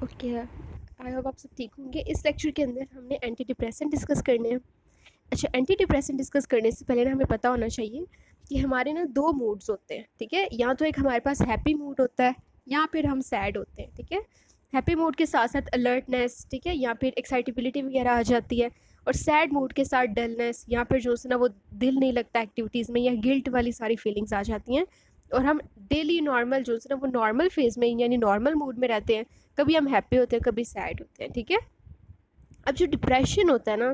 Okay, I hope आप सब ठीक होंगे। इस लेक्चर के अंदर हमने एंटी डिप्रेसेंट डिस्कस करने हैं। अच्छा, एंटी डिप्रेसेंट डिस्कस करने से पहले ना हमें पता होना चाहिए कि हमारे ना दो मूड्स होते हैं, ठीक है। या तो एक हमारे पास हैप्पी मूड होता है या फिर हम सैड होते हैं, ठीक है। हैप्पी मूड के साथ साथ अलर्टनेस, ठीक है, या फिर एक्साइटेबिलिटी वगैरह आ जाती है। और सैड मूड के साथ डलनेस या फिर जो है ना वो दिल नहीं लगता एक्टिविटीज़ में, या गिल्ट वाली सारी फीलिंग्स आ जाती हैं। और हम डेली नॉर्मल जो है ना वो नॉर्मल फेज़ में यानी नॉर्मल मूड में रहते हैं। कभी हम हैप्पी होते हैं, कभी सैड होते हैं, ठीक है। अब जो डिप्रेशन होता है ना,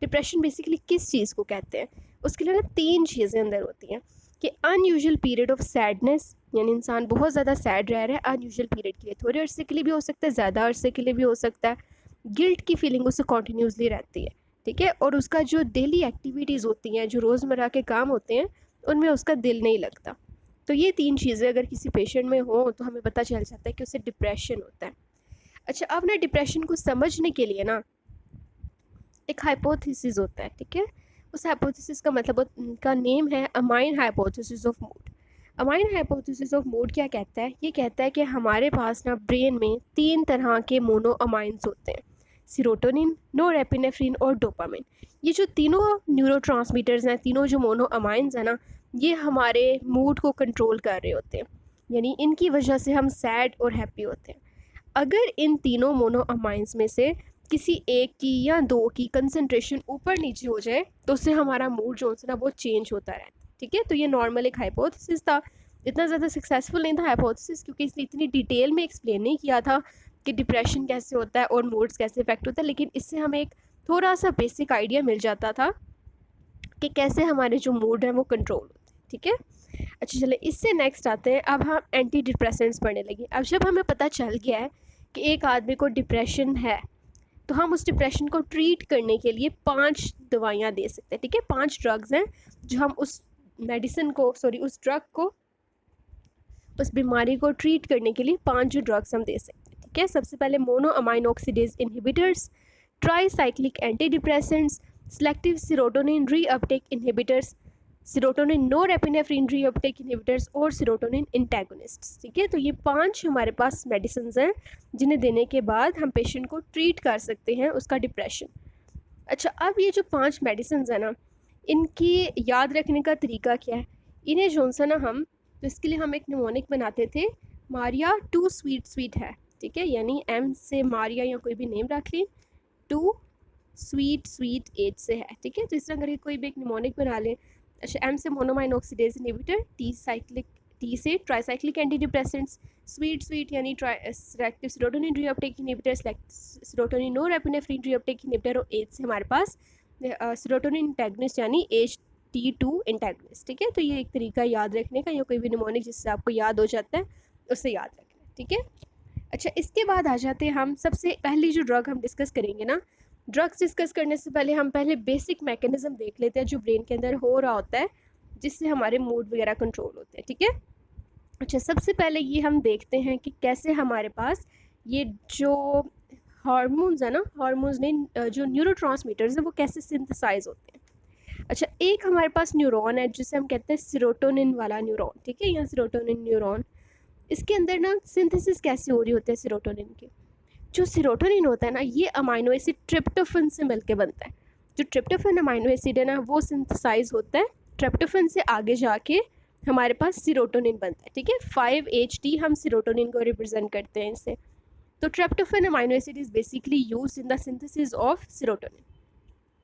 डिप्रेशन बेसिकली किस चीज़ को कहते हैं, उसके लिए ना तीन चीज़ें अंदर होती हैं कि अनयूजुअल पीरियड ऑफ सैडनेस, यानी इंसान बहुत ज़्यादा सैड रह रहा है अनयूजुअल पीरियड के लिए, थोड़े अरसे के लिए भी हो सकता है, ज़्यादा अरसे के लिए भी हो सकता है। गिल्ट की फीलिंग उससे कॉन्टीन्यूसली रहती है, ठीक है। और उसका जो डेली एक्टिविटीज़ होती हैं, जो रोज़मर्रा के काम होते हैं, उनमें उसका दिल नहीं लगता। तो ये तीन चीज़ें अगर किसी पेशेंट में हो तो हमें पता चल जाता है कि उसे डिप्रेशन होता है। अच्छा, अब ना डिप्रेशन को समझने के लिए ना एक हाइपोथेसिस होता है, ठीक है। उस हाइपोथेसिस का मतलब का नेम है amine hypothesis of mood. Amine hypothesis of mood क्या कहता है? ये कहता है कि हमारे पास ना ब्रेन में तीन तरह के मोनो अमाइंस होते हैं, सीरोटोनिन, नोरेपिनेफ्रिन और डोपामिन। ये जो तीनों न्यूरोट्रांसमीटर्स हैं, तीनों जो मोनो अमाइंस हैं ना, ये हमारे मूड को कंट्रोल कर रहे होते हैं, यानी इनकी वजह से हम सैड और हैप्पी होते हैं। अगर इन तीनों मोनो अमाइंस में से किसी एक की या दो की कंसंट्रेशन ऊपर नीचे हो जाए तो उससे हमारा मूड जो है ना वो चेंज होता रहता है, ठीक है। तो ये नॉर्मल एक हाइपोथेसिस था, इतना ज़्यादा सक्सेसफुल नहीं था हाइपोथेसिस, क्योंकि इसने इतनी डिटेल में एक्सप्लेन नहीं किया था कि डिप्रेशन कैसे होता है और मूड्स कैसे इफेक्ट होता है, लेकिन इससे हमें एक थोड़ा सा बेसिक आइडिया मिल जाता था कि कैसे हमारे जो मूड है वो कंट्रोल होते हैं, ठीक है। अच्छा चले, इससे नेक्स्ट आते हैं, अब हम एंटी डिप्रेसेंट्स पढ़ने लगे। अब जब हमें पता चल गया है कि एक आदमी को डिप्रेशन है, तो हम उस डिप्रेशन को ट्रीट करने के लिए 5 दवाइयाँ दे सकते हैं, ठीक है। 5 ड्रग्स हैं जो हम उस मेडिसिन को उस ड्रग को, उस बीमारी को ट्रीट करने के लिए 5 जो ड्रग्स हम दे सकते हैं, ठीक है। सबसे पहले mono amine oxidase inhibitors, tricyclic anti depressants, selective serotonin reuptake inhibitors, serotonin norepinephrine reuptake inhibitors और सीरोटोनिन इंटेगोनिस्ट्स, ठीक है। तो ये 5 हमारे पास मेडिसिन हैं जिन्हें देने के बाद हम पेशेंट को ट्रीट कर सकते हैं उसका डिप्रेशन। अच्छा, अब ये जो 5 मेडिसिन है ना, इनकी याद रखने का तरीका क्या है? इन्हें जो सा ना हम, तो इसके लिए हम एक निमोनिक बनाते थे, मारिया टू स्वीट स्वीट है, ठीक है। यानी एम से मारिया या कोई भी नेम रख लें, टू स्वीट स्वीट एज से है, ठीक है। तो इस तरह करके कोई भी एक निमोनिक बना लें। अच्छा, एम से मोनोमाइन ऑक्सीडेज इनहिबिटर, टी से tricyclic anti depressants, sweet sweet यानी selective serotonin reuptake inhibitor, serotonin norepinephrine reuptake inhibitor, और एज से हमारे पास सीरोटोनिन इंटैगोनिस्ट यानी H2 इंटैगोनिस्ट, ठीक है। तो ये एक तरीका याद रखने का, या कोई भी निमोनिक जिससे आपको याद हो जाता है उससे याद रखना, ठीक है। अच्छा, इसके बाद आ जाते हैं हम, सबसे पहली जो ड्रग हम डिस्कस करेंगे ना, ड्रग्स डिस्कस करने से पहले हम पहले बेसिक मैकेनिज्म देख लेते हैं जो ब्रेन के अंदर हो रहा होता है, जिससे हमारे मूड वगैरह कंट्रोल होते हैं, ठीक है। अच्छा, सबसे पहले ये हम देखते हैं कि कैसे हमारे पास ये जो हार्मोन्स है ना, हार्मोन्स ने जो न्यूरोट्रांसमीटर्स हैं वो कैसे सिंथेसाइज होते हैं। अच्छा, एक हमारे पास न्यूरॉन है जिसे हम कहते हैं सीरोटोनिन वाला न्यूरॉन, ठीक है, या सीरोटोनिन न्यूरॉन। इसके अंदर ना सिंथेसिस कैसे हो रही होती है सीरोटोनिन की? जो सीरोटोनिन होता है ना, ये अमाइनो एसिड ट्रिप्टोफन से मिलके बनता है। जो ट्रिप्टोफन अमाइनो एसिड है ना, वो सिंथेसाइज होता है, ट्रिप्टोफन से आगे जाके हमारे पास सीरोटोनिन बनता है, ठीक है। 5-HT हम सीरोटोनिन को रिप्रेजेंट करते हैं इससे। तो tryptophan amino acid is basically used in the synthesis of serotonin.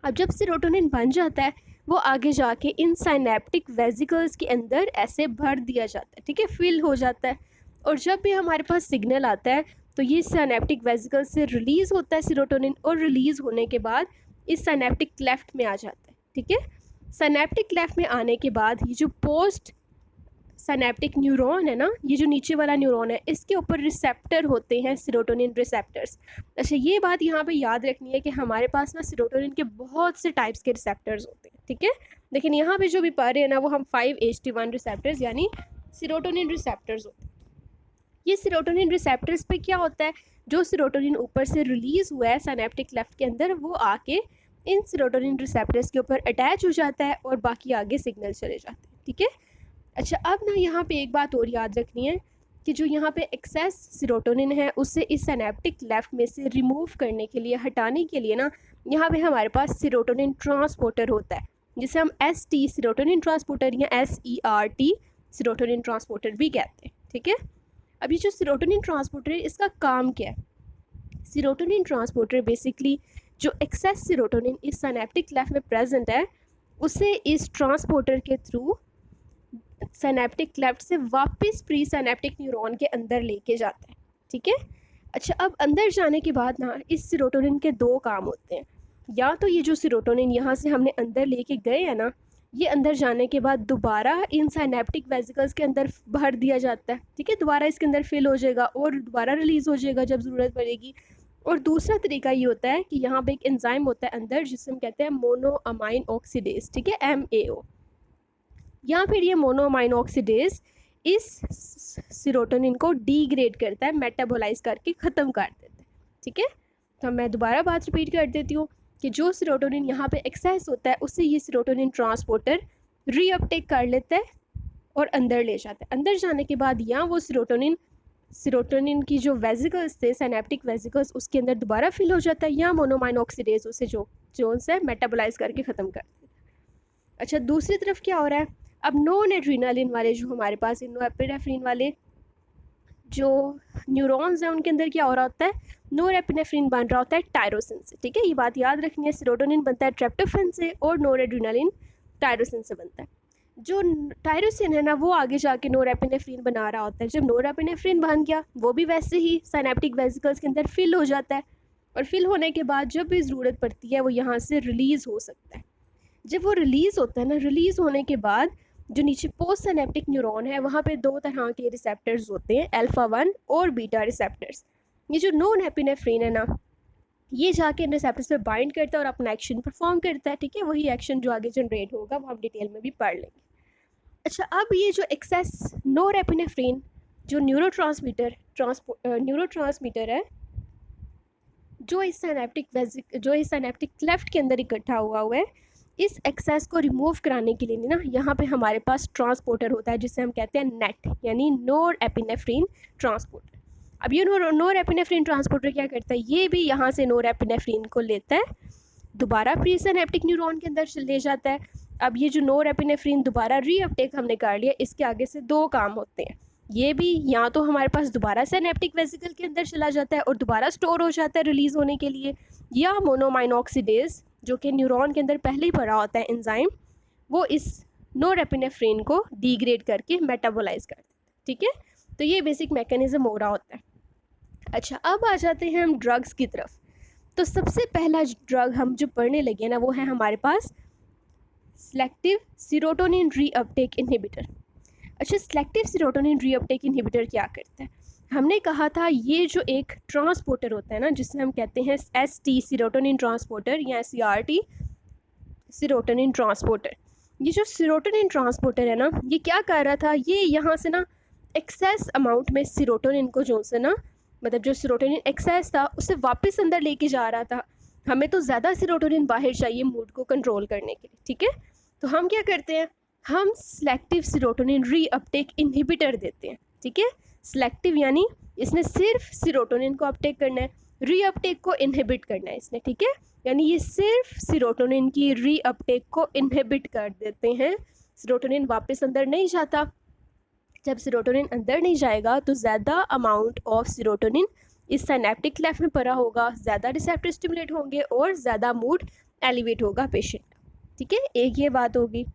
अब जब सीरोटोनिन बन जाता है, वो आगे जाके इन साइनेप्टिक वेसिकल्स के अंदर ऐसे भर दिया जाता है, ठीक है, फिल हो जाता है। और जब भी हमारे पास सिग्नल आता है तो ये साइनेप्टिक वेसिकल से रिलीज़ होता है सीरोटोनिन, और रिलीज़ होने के बाद इस साइनेप्टिक क्लेफ्ट में आ जाता है, ठीक है। साइनेप्टिक क्लेफ्ट में आने के बाद ये जो पोस्ट साइनेप्टिक न्यूरॉन है ना, ये जो नीचे वाला न्यूरॉन है, इसके ऊपर रिसेप्टर होते हैं, सीरोटोनिन रिसेप्टर्स। अच्छा, ये बात यहाँ पे याद रखनी है कि हमारे पास ना सीरोटोनिन के बहुत से टाइप्स के रिसेप्टर्स होते हैं, ठीक है। लेकिन यहाँ पे जो भी पढ़ रहे हैं ना, वो हम 5-HT1 रिसेप्टर्स यानी सीरोटोनिन रिसेप्टर्स होते हैं। ये सीरोटोनिन रिसेप्टर्स पे क्या होता है, जो सीरोटोनिन ऊपर से रिलीज़ हुआ है साइनेप्टिक क्लेफ्ट के अंदर, वो आके इन सीरोटोनिन रिसेप्टर्स के ऊपर अटैच हो जाता है और बाकी आगे सिग्नल चले जाते हैं, ठीक है। अच्छा, अब ना यहाँ पे एक बात और याद रखनी है कि जो यहाँ पे एक्सेस सीरोटोनिन है उससे इस सिनेप्टिक लेफ्ट में से रिमूव करने के लिए, हटाने के लिए ना, यहाँ पे हमारे पास सीरोटोनिन ट्रांसपोर्टर होता है जिसे हम ST सीरोटोनिन ट्रांसपोर्टर या SERT सीरोटोनिन ट्रांसपोर्टर भी कहते हैं। ठीक है, अब ये जो सीरोटोनिन ट्रांसपोर्टर है इसका काम क्या है? सीरोटोनिन ट्रांसपोर्टर बेसिकली जो एक्सेस सीरोटोनिन इस सिनेप्टिक लेफ्ट में प्रेजेंट है उसे इस ट्रांसपोर्टर के थ्रू सिनेप्टिक लेफ्ट से वापस प्री सिनेप्टिक न्यूरॉन के अंदर लेके जाता है। ठीक है, अच्छा अब अंदर जाने के बाद ना इस सीरोटोनिन के दो काम होते हैं। या तो ये जो सीरोटोनिन यहाँ से हमने अंदर लेके गए हैं ना, ये अंदर जाने के बाद दोबारा इन सिनेप्टिक वेसिकल्स के अंदर भर दिया जाता है। ठीक है, दोबारा इसके अंदर फिल हो जाएगा और दोबारा रिलीज़ हो जाएगा जब ज़रूरत पड़ेगी। और दूसरा तरीका ये होता है कि यहाँ पे एक एंजाइम होता है अंदर जिसे हम कहते हैं मोनोअमाइन ऑक्सीडेज। ठीक है, MAO, या फिर ये मोनोअमाइन ऑक्सीडेज इस सीरोटोनिन को डीग्रेड करता है, मेटाबोलाइज करके ख़त्म कर देता है। ठीक है, तो मैं दोबारा बात रिपीट कर देती हूँ कि जो सीरोटोनिन यहाँ पे एक्सेस होता है उससे ये सीरोटोनिन ट्रांसपोर्टर रीअपटेक कर लेता है और अंदर ले जाता है। अंदर जाने के बाद या वो सीरोटोनिन की जो वेसिकल्स थे, सिनेप्टिक वेसिकल्स, उसके अंदर दोबारा फिल हो जाता है, या मोनोमाइन ऑक्सीडेज उसे जो से मेटाबोलाइज करके ख़त्म कर देता है। अच्छा, दूसरी तरफ क्या हो रहा है? अब नॉन एड्रीनालिन वाले जो हमारे पास नोरेपिनेफ्रिन वाले जो न्यूरॉन्स हैं उनके अंदर क्या हो रहा होता है? नोरेपिनेफ्रिन बन रहा होता है टायरोसिन से। ठीक है, ये बात याद रखनी है, सीरोटोनिन बनता है ट्रिप्टोफैन से और नोरेड्रेनालिन टायरोसिन से बनता है। जो टायरोसिन है ना वो आगे जाके नोरेपिनेफ्रिन बना रहा होता है। जब नोरेपिनेफ्रिन बन गया वो भी वैसे ही सिनेप्टिक वेसिकल्स के अंदर फिल हो जाता है और फिल होने के बाद जब भी ज़रूरत पड़ती है वो यहाँ से रिलीज़ हो सकता है। जब वो रिलीज़ होता है ना, रिलीज़ होने के बाद जो नीचे पोस्ट सिनेप्टिक न्यूरॉन है वहाँ पे दो तरह के रिसेप्टर्स होते हैं, अल्फ़ा 1 और बीटा रिसेप्टर्स। ये जो नॉन एपिनेफ्रिन है ना, ये जाके इन रिसेप्टर्स पे बाइंड करता है और अपना एक्शन परफॉर्म करता है। ठीक है, वही एक्शन जो आगे जनरेट होगा वो हम डिटेल में भी पढ़ लेंगे। अच्छा, अब ये जो एक्सेस नोरेपिनेफ्रिन जो न्यूरोट्रांसमीटर है जो इस सिनेप्टिक क्लेफ्ट के अंदर इकट्ठा हुआ है, इस एक्सेस को रिमूव कराने के लिए ना यहाँ पे हमारे पास ट्रांसपोर्टर होता है जिसे हम कहते हैं नेट, यानी नोरेपिनेफ्रिन ट्रांसपोर्टर। अब ये नोरेपिनेफ्रिन ट्रांसपोर्टर क्या करता है? ये भी यहाँ से नोरेपिनेफ्रिन को लेता है, दोबारा प्री सिनेप्टिक न्यूरॉन के अंदर ले जाता है। अब ये जो नोरेपिनेफ्रिन दोबारा रीअपटेक हमने कर लिया, इसके आगे से दो काम होते हैं। ये भी या तो हमारे पास दोबारा सिनेप्टिक वेसिकल के अंदर चला जाता है और दोबारा स्टोर हो जाता है रिलीज़ होने के लिए, या मोनोमाइन ऑक्सीडेज जो कि न्यूरॉन के अंदर पहले ही पड़ा होता है एंजाइम, वो इस नोरेपिनेफ्रिन को डिग्रेड करके मेटाबोलाइज कर देता है। ठीक है, तो ये बेसिक मैकेनिज्म हो रहा होता है। अच्छा, अब आ जाते हैं हम ड्रग्स की तरफ। तो सबसे पहला ड्रग हम जो पढ़ने लगे ना वो है हमारे पास सेलेक्टिव सीरोटोनिन रीअपटेक इनहिबिटर। अच्छा, सेलेक्टिव सीरोटोनिन रीअपटेक इनहिबिटर क्या करता है? हमने कहा था ये जो एक ट्रांसपोर्टर होता है ना जिसे हम कहते हैं ST सीरोटोनिन ट्रांसपोर्टर या SERT सीरोटोनिन ट्रांसपोर्टर। ये जो सीरोटोनिन ट्रांसपोर्टर है ना ये क्या कर रहा था? ये यहाँ से ना एक्सेस अमाउंट में सीरोटोनिन को जो से ना, मतलब जो सीरोटोनिन एक्सेस था उसे वापस अंदर लेके जा रहा था। हमें तो ज़्यादा सीरोटोनिन बाहर चाहिए मूड को कंट्रोल करने के लिए। ठीक है, तो हम क्या करते हैं? हम सेलेक्टिव सीरोटोनिन रीअपटेक इनहिबिटर देते हैं। ठीक है, सेलेक्टिव यानी इसने सिर्फ सीरोटोनिन को अपटेक करना है, रीअपटेक को इनहिबिट करना है इसने। ठीक है, यानी ये सिर्फ सीरोटोनिन की रीअपटेक को इनहिबिट कर देते हैं, सीरोटोनिन वापस अंदर नहीं जाता। जब सीरोटोनिन अंदर नहीं जाएगा तो ज़्यादा अमाउंट ऑफ सीरोटोनिन इस सिनेप्टिक क्लेफ्ट में पड़ा होगा, ज़्यादा रिसेप्टर स्टिमुलेट होंगे और ज़्यादा मूड एलिवेट होगा पेशेंट का। ठीक है, एक ये बात होगी।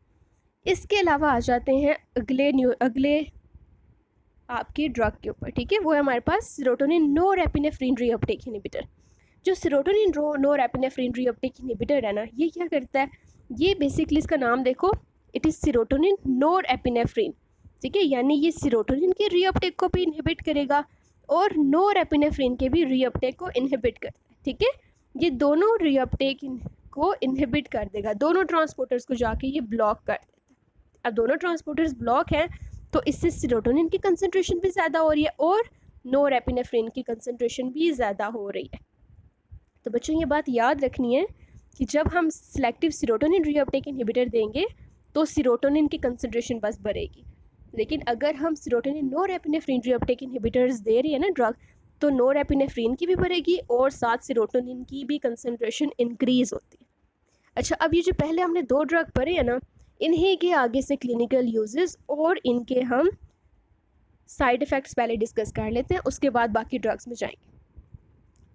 इसके अलावा आ जाते हैं अगले आपकी ड्रग के ऊपर। ठीक है, वो है हमारे पास सीरोटोनिन नोरेपिनेफ्रिन रीअपटेक इनहिबिटर। जो सीरोटोनिन नोरेपिनेफ्रिन रीअपटेक इनहिबिटर है ना, ये क्या करता है? ये बेसिकली इसका नाम देखो, इट इज़ सीरोटोनिन नोरेपिनेफ्रिन। ठीक है, यानी ये सीरोटोनिन के रीअपटेक को भी इनहिबिट करेगा और नोरेपिनेफ्रिन के भी रीअपटेक को इनहिबिट करता है। ठीक है, ये दोनों रीअपटेक को इनहिबिट कर देगा, दोनों ट्रांसपोर्टर्स को जाके ये ब्लॉक कर देता है। अब दोनों ट्रांसपोर्टर्स ब्लॉक हैं तो इससे सीरोटोनिन की कंसंट्रेशन भी ज़्यादा हो रही है और नोरेपिनेफ्रिन की कंसंट्रेशन भी ज़्यादा हो रही है। तो बच्चों ये बात याद रखनी है कि जब हम सिलेक्टिव सीरोटोनिन रीअपटेक इनहिबिटर देंगे तो सीरोटोनिन की कंसंट्रेशन बस बढ़ेगी, लेकिन अगर हम सेरोटोनिन नोरेपिनेफ्रिन रीअपटेक इनहिबिटर्स दे रही है ना ड्रग, तो नोरेपिनेफ्रिन की भी बढ़ेगी और साथ सेरोटोनिन की भी कंसनट्रेशन इंक्रीज होती है। अच्छा, अब ये जो पहले हमने 2 ड्रग पढ़े हैं ना, इन्हीं के आगे से क्लिनिकल यूजेस और इनके हम साइड इफ़ेक्ट्स पहले डिस्कस कर लेते हैं, उसके बाद बाकी ड्रग्स में जाएंगे।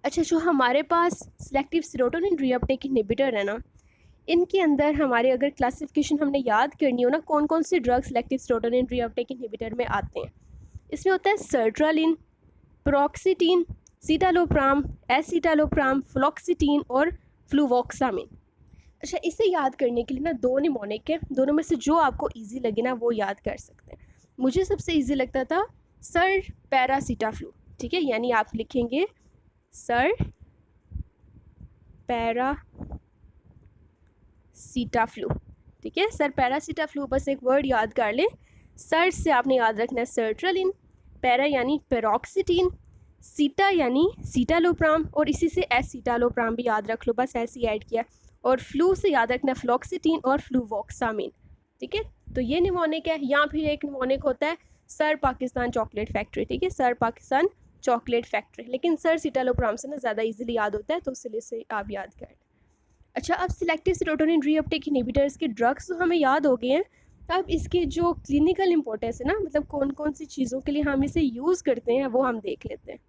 अच्छा, जो हमारे पास सिलेक्टिव सेरोटोनिन रीअपटेक इनहिबिटर है ना, इनके अंदर हमारे अगर क्लासिफिकेशन हमने याद करनी हो ना, कौन कौन से drug selective serotonin reuptake inhibitor में आते हैं, इसमें होता है सर्ट्रालिन, प्रोक्सिटीन, सीटालोप्राम, एसिटालोप्राम, फ्लोक्सिटीन और फ्लूवोक्सामिन। अच्छा, इसे याद करने के लिए ना 2 निमोनिक है, दोनों में से जो आपको ईजी लगे ना वो याद कर सकते हैं। मुझे सबसे ईजी लगता था सर पैरासीटाफ्लू, ठीक है, यानी आप लिखेंगे सर पैरासीटाफ्लू, ठीक है, सर पैरासीटाफ्लू, बस एक वर्ड याद कर लें। सर से आपने याद रखना है सर्ट्रलिन, पैरा यानी पेरोक्सिटीन, सीटा यानी सीटालोप्राम और इसी से एसिटालोप्राम भी याद रख लो, बस ऐसे ही ऐड किया, और फ्लू से याद रखना फ्लॉक्सिटीन और फ्लूवोक्सामिन, ठीक है। तो ये निमोनिक है। यहाँ फिर एक निमोनिक होता है सर पाकिस्तान चॉकलेट फैक्ट्री, ठीक है, सर पाकिस्तान चॉकलेट फैक्ट्री, लेकिन सर सीटालोप्राम से ना ज़्यादा इजीली याद होता है, तो इसलिए से आप याद कर लें। अच्छा, अब सिलेक्टिव सेरोटोनिन रीअपटेक इनहिबिटर्स के ड्रग्स तो हमें याद हो गए हैं। अब इसके जो क्लिनिकल इंपॉर्टेंस है ना, मतलब कौन कौन सी चीज़ों के लिए हम इसे यूज़ करते हैं, वो हम देख लेते हैं।